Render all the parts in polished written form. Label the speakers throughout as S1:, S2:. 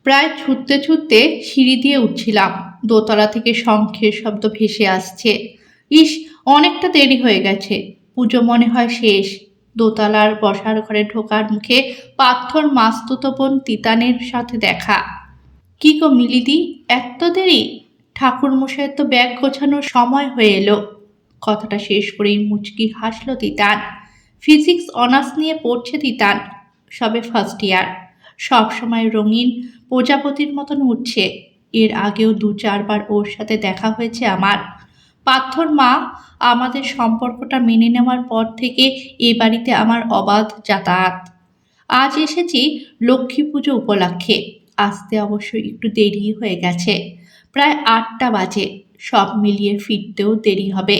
S1: প্রায় ছুটতে ছুটতে সিঁড়ি দিয়ে উঠছিলাম, দোতলা থেকে শঙ্খের শব্দ ভেসে আসছে। ইস, অনেকটা দেরি হয়ে গেছে, পুজো মনে হয় শেষ। দোতলার বসার ঘরে ঢোকার মুখে পাথর মাস্তুতো বোন তিতানের সাথে দেখা। কি গো মিলিদি, এত দেরি? ঠাকুর মশাইয়ের তো ব্যাগ গোছানোর সময় হয়ে এলো। কথাটা শেষ করেই মুচকি হাসল তিতান। ফিজিক্স অনার্স নিয়ে পড়ছে তিতান, সবে ফার্স্ট ইয়ার। সবসময় রঙিন প্রজাপতির মতন উঠছে। এর আগেও ২-৪ বার ওর সাথে দেখা হয়েছে আমার। পার্থর মা আমাদের সম্পর্কটা মেনে নেওয়ার পর থেকে এ বাড়িতে আমার অবাধ যাতায়াত। আজ এসেছি লক্ষ্মী পুজো উপলক্ষে। আসতে অবশ্য একটু দেরি হয়ে গেছে, প্রায় ৮টা বাজে। সব মিলিয়ে ফিরতেও দেরি হবে।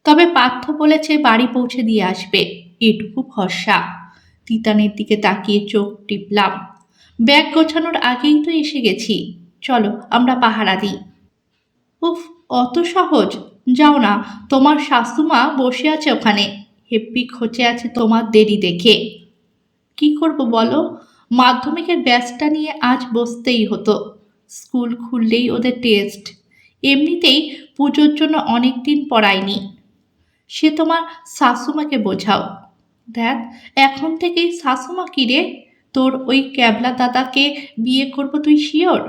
S1: তবে পার্থ বলেছে বাড়ি পৌঁছে দিয়ে আসবে, এটুকু ভরসা। তিতানের দিকে তাকিয়ে চোখ টিপলাম। ব্যাগ গোছানোর আগেই তো এসে গেছি, চলো আমরা পাহারা দিই। উফ, অত সহজ? যাও না, তোমার শাশুমা বসে আছে ওখানে, হেব্বি খচে আছে তোমার দেরি দেখে। কি করব বলো, মাধ্যমিকের ব্যাচটা নিয়ে আজ বসতেই হতো। স্কুল খুললেই ওদের টেস্ট। এমনিতেই পুজোর জন্য অনেক দিন পড়ায়নি। সে তোমার শাশুমাকে বোঝাও। দেখ, এখন থেকেই শাশুমা কিরে, তোর ওই ক্যাবলা দাদাকে বিয়ে করবো তুই শিওর?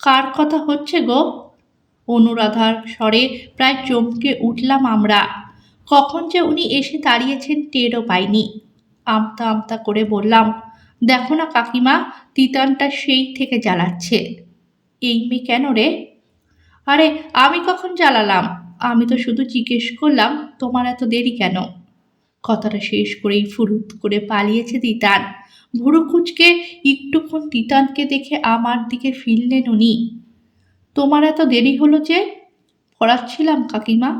S1: কার কথা হচ্ছে গো? অনুরাধার স্বরে প্রায় চমকে উঠলাম আমরা। কখন যে উনি এসে দাঁড়িয়েছেন টেরও পাইনি। আমতা আমতা করে বললাম, দেখো না কাকিমা, তিতানটা সেই থেকে জ্বালাচ্ছে। এই মেয়ে কেন রে? আরে, আমি কখন জ্বালালাম? আমি তো শুধু জিজ্ঞেস করলাম তোমার এত দেরি কেন। কথাটা শেষ করেই ফুরুত করে পালিয়েছে তিতান। ভুরু কুচকে একটুক্ষণ তিতানকে দেখে আমার দিকে ফিরলেন উনি। তোমার এত দেরি হলো যে? পড়াচ্ছিলাম কাকিমা।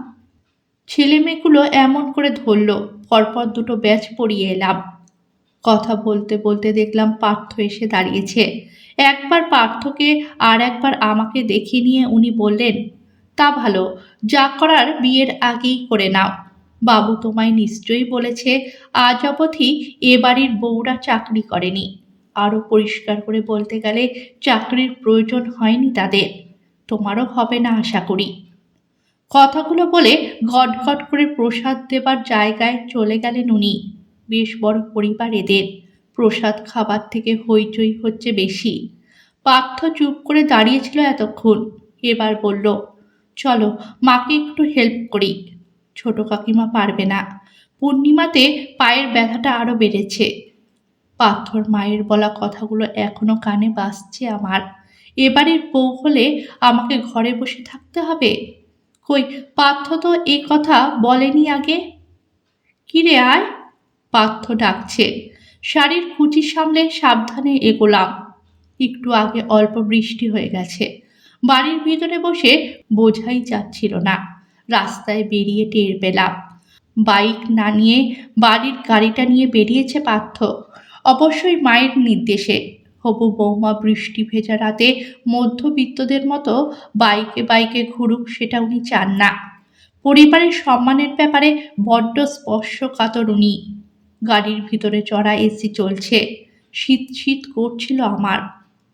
S1: ছেলে মেয়েগুলো এমন করে ধরল, পরপর দুটো ব্যাচ পড়িয়ে এলাম। কথা বলতে বলতে দেখলাম পার্থ এসে দাঁড়িয়েছে। একবার পার্থকে আর একবার আমাকে দেখে নিয়ে উনি বললেন, তা ভালো, যা করার বিয়ের আগেই করে নাও। বাবু তোমায় নিশ্চয়ই বলেছে আজ অবধি এ বাড়ির বউরা চাকরি করেনি। আরও পরিষ্কার করে বলতে গেলে চাকরির প্রয়োজন হয়নি তাদের। তোমারও হবে না আশা করি। কথাগুলো বলে গটগট করে প্রসাদ দেবার জায়গায় চলে গেলেন উনি। বেশ বড় পরিবার এদের, প্রসাদ খাবার থেকে হইচই হচ্ছে বেশি। পার্থ চুপ করে দাঁড়িয়েছিল এতক্ষণ, এবার বলল, চলো মাকে একটু হেল্প করি। ছোট কাকিমা পারবে না। পূর্ণিমাতে পায়ের ব্যথাটা আরো বেড়েছে। পাথর মায়ের বলা কথাগুলো এখনো কানে বাজছে আমার। এবারের বউ হলে আমাকে ঘরে বসে থাকতে হবে? কই, পার্থ তো এ কথা বলেনি আগে। কিরে আয়, পার্থ ডাকছে। শাড়ির কুচি সামলে সাবধানে এগোলাম। একটু আগে অল্প বৃষ্টি হয়ে গেছে। বাড়ির ভিতরে বসে বোঝাই যাচ্ছিল না। রাস্তায় বেরিয়ে টের পেলাম বাইক না নিয়ে বাড়ির গাড়িটা নিয়ে বেরিয়েছে পার্থ, অবশ্যই মায়ের নির্দেশে। হবু বৌমা বৃষ্টি ভেজা রাতে মধ্যবিত্তদের মতো বাইকে বাইকে ঘুরুক সেটা উনি চান না। পরিবারের সম্মানের ব্যাপারে বড্ড স্পর্শকাতর উনি। গাড়ির ভিতরে চড়া এসি চলছে। শীত শীত করছিল আমার।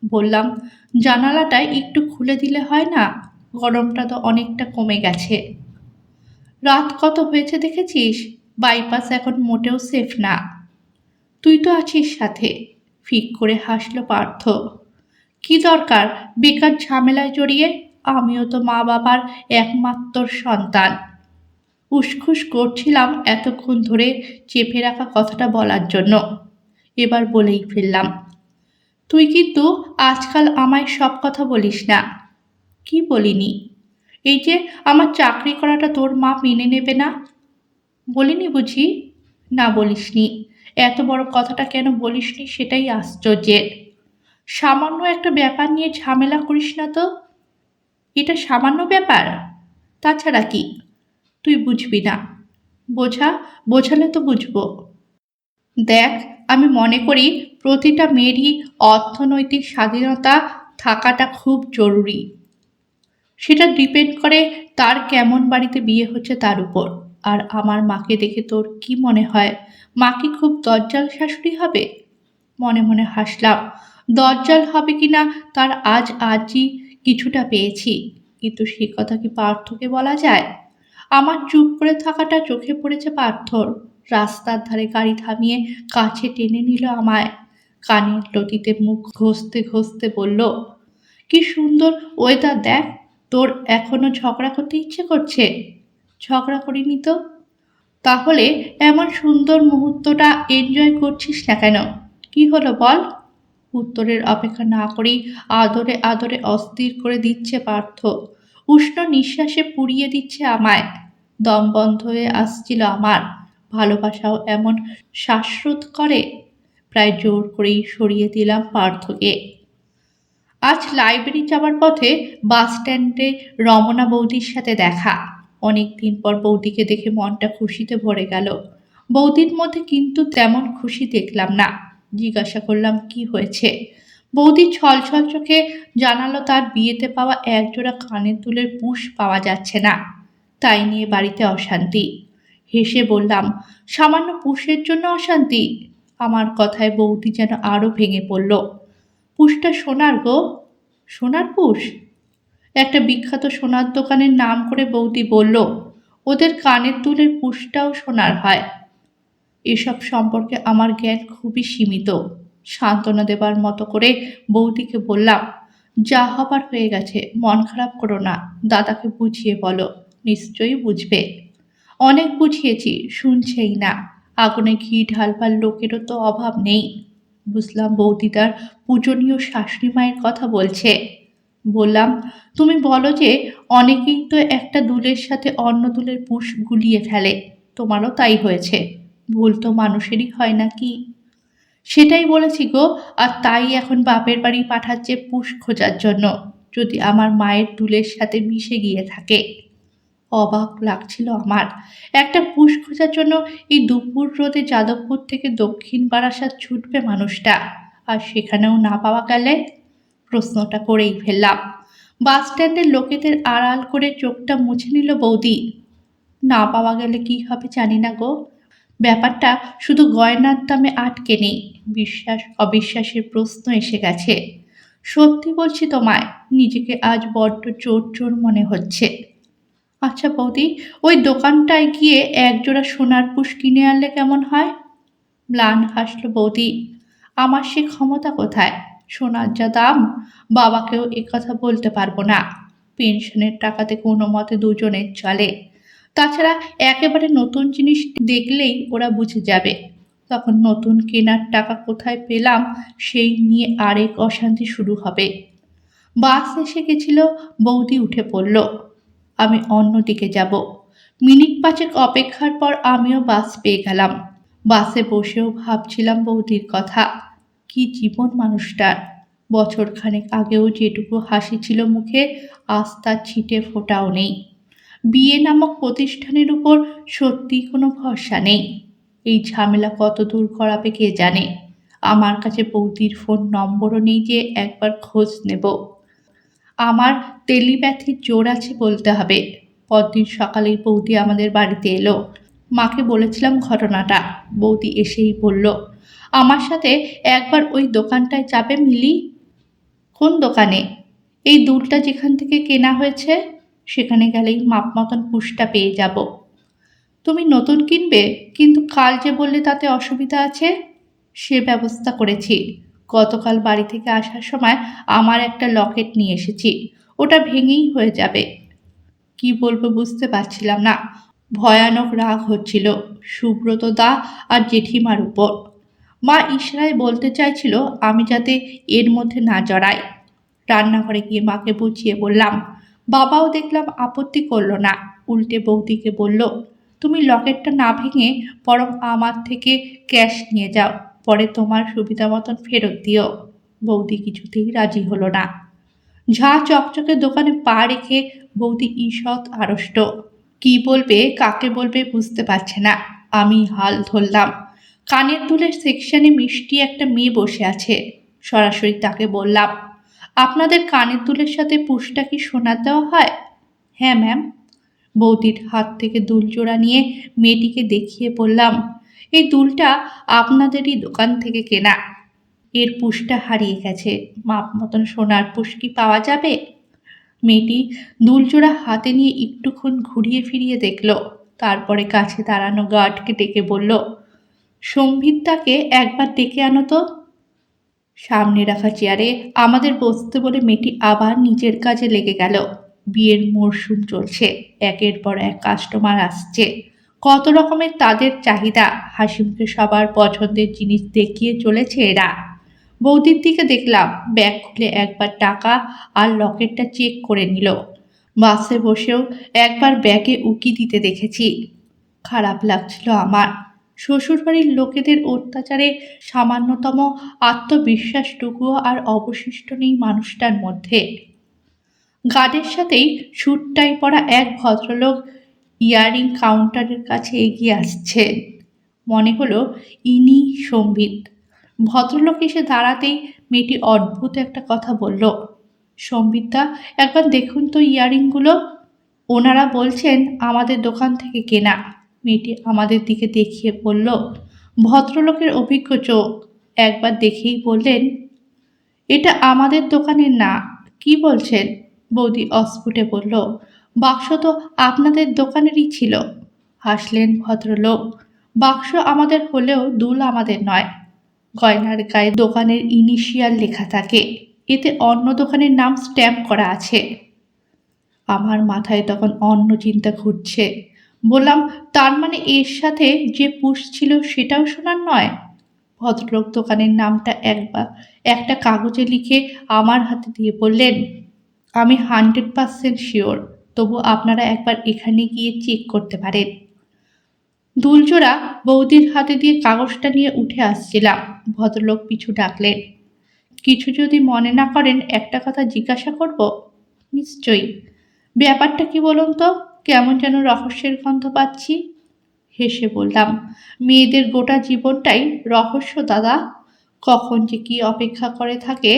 S1: বললাম, জানালাটা একটু খুলে দিলে হয় না? গরমটা তো অনেকটা কমে গেছে। রাত কত হয়েছে দেখেছিস? বাইপাস এখন মোটেও সেফ না। তুই তো আছিস সাথে। ফিক করে হাসল পার্থ। কি দরকার বেকার ঝামেলায় জড়িয়ে? আমিও তো মা বাবার একমাত্র সন্তান। উসখুস করছিলাম এতক্ষণ ধরে চেপে রাখা কথাটা বলার জন্য। এবার বলেই ফেললাম, তুই কিন্তু আজকাল আমায় সব কথা বলিস না। কি বলিনি? এই যে আমার চাকরি করাটা তোর মা মেনে নেবে না, বলিনি বুঝি? না বলিসনি। এত বড় কথাটা কেন বলিসনি সেটাই আশ্চর্যের। সামান্য একটা ব্যাপার নিয়ে ঝামেলা করিস না তো। এটা সামান্য ব্যাপার? তাছাড়া কি? তুই বুঝবি না। বোঝা, বোঝালে তো বুঝবো। দেখ, আমি মনে করি প্রতিটা মেয়েরই অর্থনৈতিক স্বাধীনতা থাকাটা খুব জরুরি। সেটা ডিপেন্ড করে তার কেমন বাড়িতে বিয়ে হচ্ছে তার উপর। আর আমার মাকে দেখে তোর কি মনে হয়, মা কি খুব দজ্জাল শাশুড়ি হবে? মনে মনে হাসলাম। দজ্জাল হবে কিনা তার আজই কিছুটা পেয়েছি, কিন্তু সে কথা কি পার্থকে বলা যায়? আমার চুপ করে থাকাটা চোখে পড়েছে পার্থর। রাস্তার ধারে গাড়ি থামিয়ে কাছে টেনে নিল আমায়। কানের লতিতে মুখ ঘষতে ঘষতে বলল, কি সুন্দর ওয়েদার দেখ, তোর এখনো ঝগড়া করতে ইচ্ছে করছে? ঝগড়া করিনি তো। তাহলে এমন সুন্দর মুহূর্তটা এনজয় করছিস না কেন? কি হলো বল? উত্তরের অপেক্ষা না করেই আদরে আদরে অস্থির করে দিচ্ছে পার্থ। উষ্ণ নিঃশ্বাসে পুড়িয়ে দিচ্ছে আমায়। দম বন্ধ হয়ে আসছিল আমার। ভালোবাসাও এমন শ্বাসরোধ করে? প্রায় জোর করেই সরিয়ে দিলাম পার্থকে। আজ লাইব্রেরি যাবার পথে বাস স্ট্যান্ডে রমনা বৌদির সাথে দেখা। অনেক দিন পর বৌদিকে দেখে মনটা খুশিতে ভরে গেল। বৌদির মধ্যে কিন্তু তেমন খুশি দেখলাম না। জিজ্ঞাসা করলাম কি হয়েছে। বৌদি ছলছল চোখে জানালো তার বিয়েতে পাওয়া একজোড়া কানের দুলের পুষ পাওয়া যাচ্ছে না, তাই নিয়ে বাড়িতে অশান্তি। হেসে বললাম, সামান্য পুষের জন্য অশান্তি? আমার কথায় বৌদি যেন আরো ভেঙে পড়ল। পুষটা সোনার গো। সোনার পুষ? একটা বিখ্যাত সোনার দোকানের নাম করে বৌদি বলল, ওদের কানের দুলের পুষটাও সোনার হয়। এসব সম্পর্কে আমার জ্ঞান খুবই সীমিত। সান্ত্বনা দেবার মতো করে বৌদিকে বললাম, যা হবার হয়ে গেছে, মন খারাপ করো না, দাদাকে বুঝিয়ে বলো, নিশ্চয়ই বুঝবে। অনেক বুঝিয়েছি, শুনছেই না। আগুনে ঘি ঢালবার লোকেরও তো অভাব নেই। বুঝলাম বৌদি তার পূজনীয় শাশুড়ি মায়ের কথা বলছে। বললাম, তুমি বলো যে অনেকেই তো একটা দুলের সাথে অন্য দুলের পুষ গুলিয়ে ফেলে, তোমারও তাই হয়েছে। ভুল তো মানুষেরই হয় নাকি? সেটাই বলেছি গো। আর তাই এখন বাপের বাড়ি পাঠাচ্ছে পুষ খোঁজার জন্য, যদি আমার মায়ের দুলের সাথে মিশে গিয়ে থাকে। অবাক লাগছিল আমার। একটা পুষ খোঁজার জন্য এই দুপুর রোদে যাদবপুর থেকে দক্ষিণ বারাসাত ছুটবে মানুষটা, আর সেখানেও না পাওয়া গেলে? প্রশ্নটা করেই ফেললাম। বাস স্ট্যান্ডের লোকেদের আড়াল করে চোখটা মুছে নিল বৌদি। না পাওয়া গেলে কি হবে জানি না গো। ব্যাপারটা শুধু গয়নার দামে আটকে নেই, বিশ্বাস অবিশ্বাসের প্রশ্ন এসে গেছে। সত্যি বলছি তোমায়, নিজেকে আজ বড্ড চোর চোর মনে হচ্ছে। আচ্ছা বৌদি, ওই দোকানটায় গিয়ে একজোড়া সোনার পুষ কিনে আনলে কেমন হয়? ম্লান হাসল বৌদি। আমার সে ক্ষমতা কোথায়? সোনার যা দাম, বাবাকেও কথা বলতে পারবো না। পেনশনের টাকাতে কোনো মতে দুজনের চলে। তাছাড়া একেবারে নতুন জিনিস দেখলেই ওরা বুঝে যাবে। তখন নতুন কেনার টাকা কোথায় পেলাম সেই নিয়ে আরেক অশান্তি শুরু হবে। বাস এসে গেছিল, বৌদি উঠে পড়ল। আমি অন্যদিকে যাব। মিনিট পাঁচেক অপেক্ষার পর আমিও বাস পেয়ে গেলাম। বাসে বসেও ভাবছিলাম বৌদির কথা। কি জীবন মানুষটার! বছরখানেক আগেও যেটুকু হাসি ছিল মুখে, আজ তার ছিটে ফোঁটাও নেই। বিয়ে নামক প্রতিষ্ঠানের উপর সত্যি কোনো ভরসা নেই। এই ঝামেলা কত দূর করাবে কে জানে। আমার কাছে বৌদির ফোন নম্বরও নেই যে একবার খোঁজ নেব। আমার টেলিপ্যাথির জোর আছে বলতে হবে। পরদিন সকালেই বৌদি আমাদের বাড়িতে এলো। মাকে বলেছিলাম ঘটনাটা। বৌদি এসেই বলল, আমার সাথে একবার ওই দোকানটায় যাবে মিলি? কোন দোকানে? এই দুলটা যেখান থেকে কেনা হয়েছে, সেখানে গেলেই মাপ মতন পুষটা পেয়ে যাব। তুমি নতুন কিনবে, কিন্তু কাল যে বললে তাতে অসুবিধা আছে। সে ব্যবস্থা করেছি। গতকাল বাড়ি থেকে আসার সময় আমার একটা লকেট নিয়ে এসেছি, ওটা ভেঙেই হয়ে যাবে। কি বলবো বুঝতে পারছিলাম না। ভয়ানক রাগ হচ্ছিল সুব্রত দা আর জেঠিমার উপর। মা ইশারায় বলতে চাইছিল আমি যাতে এর মধ্যে না জড়াই। রান্নাঘরে গিয়ে মাকে বুঝিয়ে বললাম। বাবাও দেখলাম আপত্তি করলো না, উল্টে বৌদিকে বলল, তুমি লকেটটা না ভেঙে বরং আমার থেকে ক্যাশ নিয়ে যাও, পরে তোমার সুবিধা মতন ফেরত দিও। বৌদি কিছুতেই রাজি হলো না। ঝাঁ চকচকে দোকানে পা রেখে বৌদি ঈষৎ আড়ষ্ট। কি বলবে কাকে বলবে বুঝতে পারছে না। আমি হাল ধরলাম। কানের দুলের সেকশনে মিষ্টি একটা মেয়ে বসে আছে। সরাসরি তাকে বললাম, আপনাদের কানের দুলের সাথে পুষটা কি সোনার দেওয়া হয়? হ্যাঁ ম্যাম। বৌদির হাত থেকে দুল জোড়া নিয়ে মেয়েটিকে দেখিয়ে বললাম, এই দুলটা আপনাদেরই দোকান থেকে কেনা। এর পুষটা হারিয়ে গেছে, মাপ মতন সোনার পুষ কি পাওয়া যাবে? মেয়েটি দুলজোড়া হাতে নিয়ে একটুক্ষণ ঘুরিয়ে ফিরিয়ে দেখল, তারপরে কাছে দাঁড়ানো গার্ডকে ডেকে বলল, সম্বিতটাকে একবার ডেকে আনো তো। সামনে রাখা চেয়ারে আমাদের বসতে বলে মেয়েটি আবার নিজের কাজে লেগে গেল। বিয়ের মরশুম চলছে, একের পর এক কাস্টমার আসছে, কত রকমের তাদের চাহিদা, হাসিমুখে সবার পছন্দের জিনিস দেখিয়ে চলেছে এরা। বৌদির দিকে দেখলাম, ব্যাগ খুলে একবার টাকা আর লকেটটা চেক করে নিল। বাসে বসেও একবার ব্যাগে উকি দিতে দেখেছি। খারাপ লাগছিল আমার। শ্বশুরবাড়ির লোকেদের অত্যাচারে সামান্যতম আত্মবিশ্বাসটুকুও আর অবশিষ্ট নেই মানুষটার মধ্যে। গার্ডের সাথেই স্যুট টাই পরা এক ভদ্রলোক ইয়ারিং কাউন্টারের কাছে এগিয়ে আসছেন। মনে হলো ইনি সম্বিত। ভদ্রলোক এসে দাঁড়াতেই মেয়েটি অদ্ভুত একটা কথা বলল, সম্বিতদা, একবার দেখুন তো ইয়ারিংগুলো। ওনারা বলছেন আমাদের দোকান থেকে কেনা। মেয়েটি আমাদের দিকে দেখিয়ে বলল, ভদ্রলোকের অভিজ্ঞ চোখ একবার দেখেই বললেন, এটা আমাদের দোকানের না। কি বলছেন? বৌদি অস্ফুটে বলল, বাক্স তো আপনাদের দোকানেরই ছিল। হাসলেন ভদ্রলোক, বাক্স আমাদের হলেও দুল আমাদের নয়। গয়নার গায়ে দোকানের ইনিশিয়াল লেখা থাকে, এতে অন্য দোকানের নাম স্ট্যাম্প করা আছে। আমার মাথায় তখন অন্য চিন্তা ঘুরছে। বললাম, তার মানে এর সাথে যে পুষ ছিল সেটাও সোনার নয়? ভদ্রলোক দোকানের নামটা একবার একটা কাগজে লিখে আমার হাতে দিয়ে বললেন, আমি 100% শিওর, তবু আপনারা একবার এখানে গিয়ে চেক করতে পারেন। দুলজোড়া বৌদির হাতে দিয়ে কাগজটা নিয়ে উঠে আসছিলাম, ভদ্রলোক পিছু ডাকলেন, কিছু যদি মনে না করেন একটা কথা জিজ্ঞাসা করব? নিশ্চয়ই। ব্যাপারটা কি বলুন তো, কেমন যেন রহস্যের গন্ধ পাচ্ছি। হেসে বললাম, মেয়েদের গোটা জীবনটাই রহস্য দাদা, কখন যে কি অপেক্ষা করে থাকে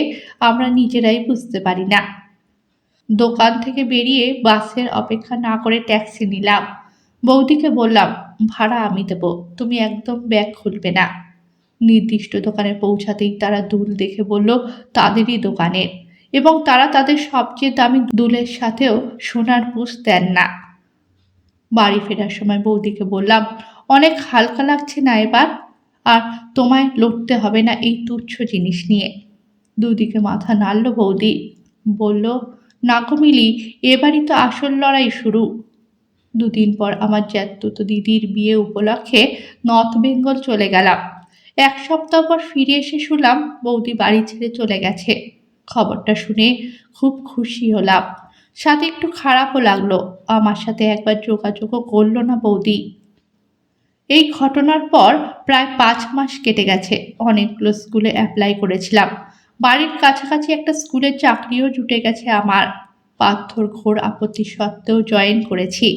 S1: আমরা নিজেরাই বুঝতে পারি না। দোকান থেকে বেরিয়ে বাসের অপেক্ষা না করে ট্যাক্সি নিলাম। বৌদিকে বললাম, ভাড়া আমি দেবো, তুমি একদম ব্যাগ খুলবে না। নির্দিষ্ট দোকানে পৌঁছাতেই তারা দুল দেখে বলল তাদেরই দোকানের, এবং তারা তাদের সবচেয়ে দামি দুলের সাথেও সোনার পুষ দেন না। বাড়ি ফেরার সময় বৌদিকে বললাম, অনেক হালকা লাগছে না এবার? আর তোমায় লড়তে হবে না এই তুচ্ছ জিনিস নিয়ে। দুদিকে মাথা নাড়ল বৌদি, বলল, না গো মিলি, এবারই তো আসল লড়াই শুরু। দুদিন পর আমার জ্যাঠতুতো দিদির বিয়ে উপলক্ষে নর্থ বেঙ্গল চলে গেলাম। এক সপ্তাহ পর ফিরে এসে শুনলাম বৌদি বাড়ি ছেড়ে চলে গেছে। খবরটা শুনে খুব খুশি হলাম, সাথে একটু খারাপও লাগলো। আমার সাথে একবার যোগাযোগও করলো না বৌদি। এই ঘটনার পর প্রায় 5 মাস কেটে গেছে। অনেকগুলো স্কুলে অ্যাপ্লাই করেছিলাম, বাড়ির কাছাকাছি একটা স্কুলের চাকরিও জুটে গেছে আমার। পাথর ঘোর আপত্তি সত্ত্বেও জয়েন করেছি।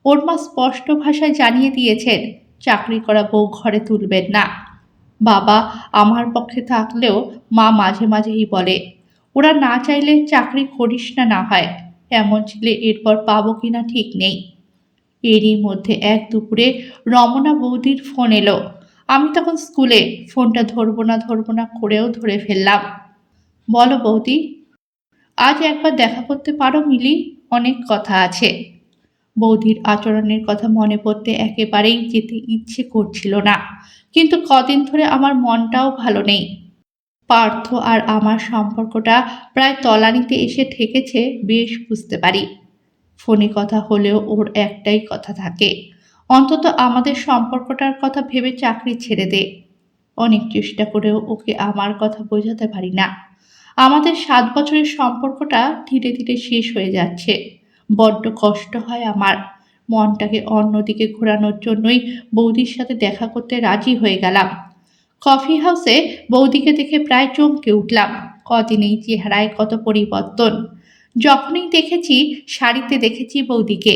S1: ওর মা স্পষ্ট ভাষায় জানিয়ে দিয়েছেন, চাকরি করা বউ ঘরে তুলবেন না। বাবা আমার পক্ষে থাকলেও মা মাঝে মাঝেই বলে, ওরা না চাইলে চাকরি করিস না, না হয়। এমন ছেলে এরপর পাবো কিনা ঠিক নেই। এরই মধ্যে এক দুপুরে রমনা বৌদির ফোন এলো। আমি তখন স্কুলে, ফোনটা ধরবো না করেও ধরে ফেললাম। বলো বৌদি, আজ একবার দেখা করতে পারো মিলি, অনেক কথা আছে। বৌদির আচরণের কথা মনে পড়তে একেবারেই যেতে ইচ্ছে করছিল না, কিন্তু কদিন ধরে আমার মনটাও ভালো নেই। পার্থ আর আমার সম্পর্কটা প্রায় তলানিতে এসে ঠেকেছে বেশ বুঝতে পারি। ফোনে কথা হলেও ওর একটাই কথা থাকে, অন্তত আমাদের সম্পর্কটার কথা ভেবে চাকরি ছেড়ে দে। অনেক চেষ্টা করেও ওকে আমার কথা বোঝাতে পারি না। আমাদের 7 বছরের সম্পর্কটা ধীরে ধীরে শেষ হয়ে যাচ্ছে। বড্ড কষ্ট হয় আমার। মনটাকে অন্যদিকে ঘোরানোর জন্যই বৌদির সাথে দেখা করতে রাজি হয়ে গেলাম। কফি হাউসে বৌদিকে দেখে প্রায় চমকে উঠলাম। কদিনেই চেহারায় কত পরিবর্তন। যখনই দেখেছি শাড়িতে দেখেছি বৌদিকে,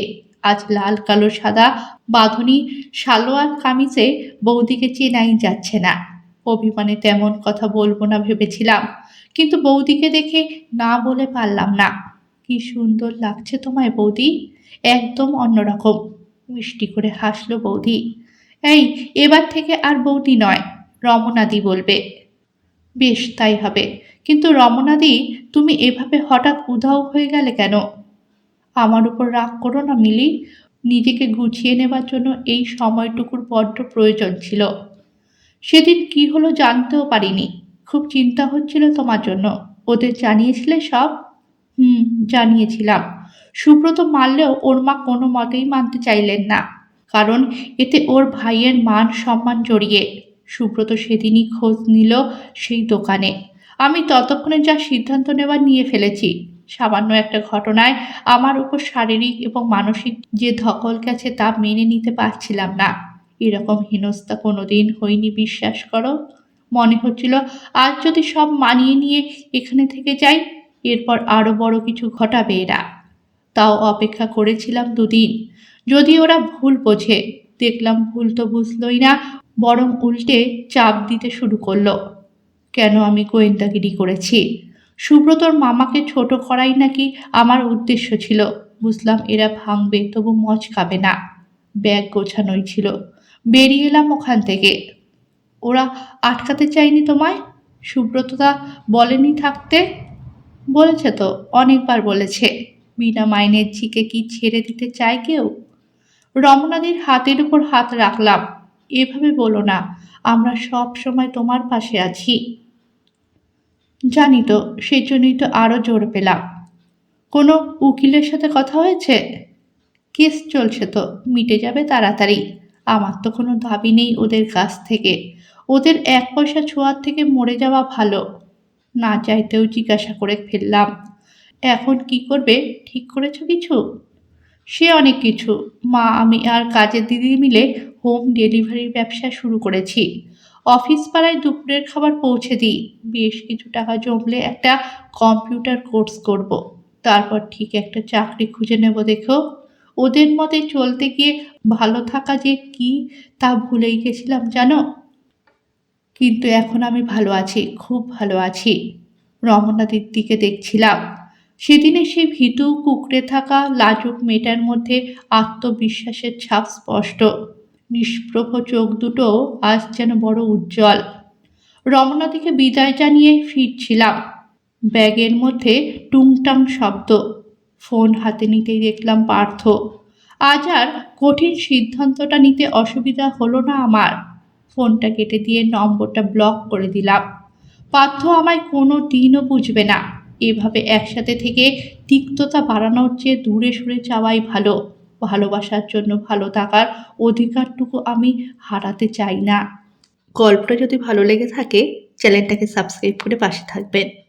S1: আজ লাল কালো সাদা বাঁধনি সালোয়ার কামিজে বৌদিকে চেনাই যাচ্ছে না। অভিমানে তেমন কথা বলবো না ভেবেছিলাম, কিন্তু বৌদিকে দেখে না বলে পারলাম না। কি সুন্দর লাগছে তোমায় বৌদি, একদম অন্যরকম। মিষ্টি করে হাসলো বৌদি। এই, এবার থেকে আর বৌদি নয়, রমনাদি বলবে। বেশ তাই হবে। কিন্তু রমনাদি, তুমি এভাবে হঠাৎ উধাও হয়ে গেলে কেন? আমার উপর রাগ করো না মিলি। নিজেকে গুছিয়ে নেবার জন্য এই সময়টুকুর বড্ড প্রয়োজন ছিল। সেদিন কি হলো জানতেও পারিনি। খুব চিন্তা হচ্ছিল তোমার জন্য। ওদের জানিয়েছিলে সব? হুম, জানিয়েছিলাম। সুব্রত মানলেও ওর মা কোনো মতেই মানতে চাইলেন না। কারণ এতে ওর ভাইয়ের মান সম্মান জড়িয়ে। সুব্রত সেদিনই খোঁজ নিল সেই দোকানে। আমি ততক্ষণে যা সিদ্ধান্ত নেওয়ার নিয়ে ফেলেছি। সামান্য একটা ঘটনায় আমার উপর শারীরিক এবং মানসিক যে ধকল গেছে তা মেনে নিতে পারছিলাম না। এরকম হেনস্থা কোনোদিন হয়নি, বিশ্বাস করো। মনে হচ্ছিল আজ যদি সব মানিয়ে নিয়ে এখানে থেকে যাই, এরপর আরো বড় কিছু ঘটাবে এরা। তাও অপেক্ষা করেছিলাম দুদিন, যদি ওরা ভুল বোঝে। দেখলাম ভুল তো বুঝলই না, বরং উল্টে চাপ দিতে শুরু করলো। কেন আমি গোয়েন্দাগিরি করেছি, সুব্রতর মামাকে ছোট করাই নাকি আমার উদ্দেশ্য ছিল। বুঝলাম এরা ভাঙবে, তবু মচকাবে না। ব্যাগ গোছানোই ছিল। বেরিয়ে এলাম ওখান থেকে। ওরা আটকাতে চায়নি তোমায়? সুব্রতদা বলেনি থাকতে? বলেছে তো, অনেকবার বলেছে। বিনা মাইনের ঝিকে কি ছেড়ে দিতে চায় কেউ? রমনাদির হাতের উপর হাত রাখলাম। এভাবে বলো না, আমরা সব সময় তোমার পাশে আছি। জানি তো, সেজন্যই তো আরো জোর পেলাম। কোনো উকিলের সাথে কথা হয়েছে? কেস চলছে তো, মিটে যাবে তাড়াতাড়ি। আমার তো কোনো দাবি নেই ওদের কাছ থেকে। ওদের এক পয়সা ছোঁয়ার থেকে মরে যাওয়া ভালো। না চাইতেও জিজ্ঞাসা করে ফেললাম। এখন কি করবে ঠিক করেছো কিছু? সে অনেক কিছু। মা, আমি আর কাজের দিদি মিলে হোম ডেলিভারির ব্যবসা শুরু করেছি। অফিস পাড়ায় দুপুরের খাবার পৌঁছে দিই। বেশ কিছু টাকা জমলে একটা কম্পিউটার কোর্স করব। তারপর ঠিক একটা চাকরি খুঁজে নেব দেখো। ওদের মতে চলতে গিয়ে ভালো থাকা যে কি তা ভুলেই গেছিলাম জানো। কিন্তু এখন আমি ভালো আছি, খুব ভালো আছি। রমনাদির দিকে দেখছিলাম। সেদিনে সেই ভীতু কুঁকড়ে থাকা লাজুক মেয়েটার মধ্যে আত্মবিশ্বাসের ছাপ স্পষ্ট। নিষ্প্রভ চোখ দুটো আজ যেন বড় উজ্জ্বল। রমনাদিকে বিদায় জানিয়ে ফিরছিলাম। ব্যাগের মধ্যে টুংটাং শব্দ। ফোন হাতে নিতেই দেখলাম পার্থ। আজ আর কঠিন সিদ্ধান্তটা নিতে অসুবিধা হলো না আমার। ফোনটা কেটে দিয়ে নম্বরটা ব্লক করে দিলাম। পার্থ আমায় কোনো দিনও বুঝবে না। এভাবে একসাথে থেকে তিক্ততা বাড়ানোর চেয়ে দূরে সরে যাওয়াই ভালো। ভালোবাসার জন্য ভালো থাকার অধিকারটুকু আমি হারাতে চাই না। গল্পটা যদি ভালো লেগে থাকে, চ্যানেলটাকে সাবস্ক্রাইব করে পাশে থাকবেন।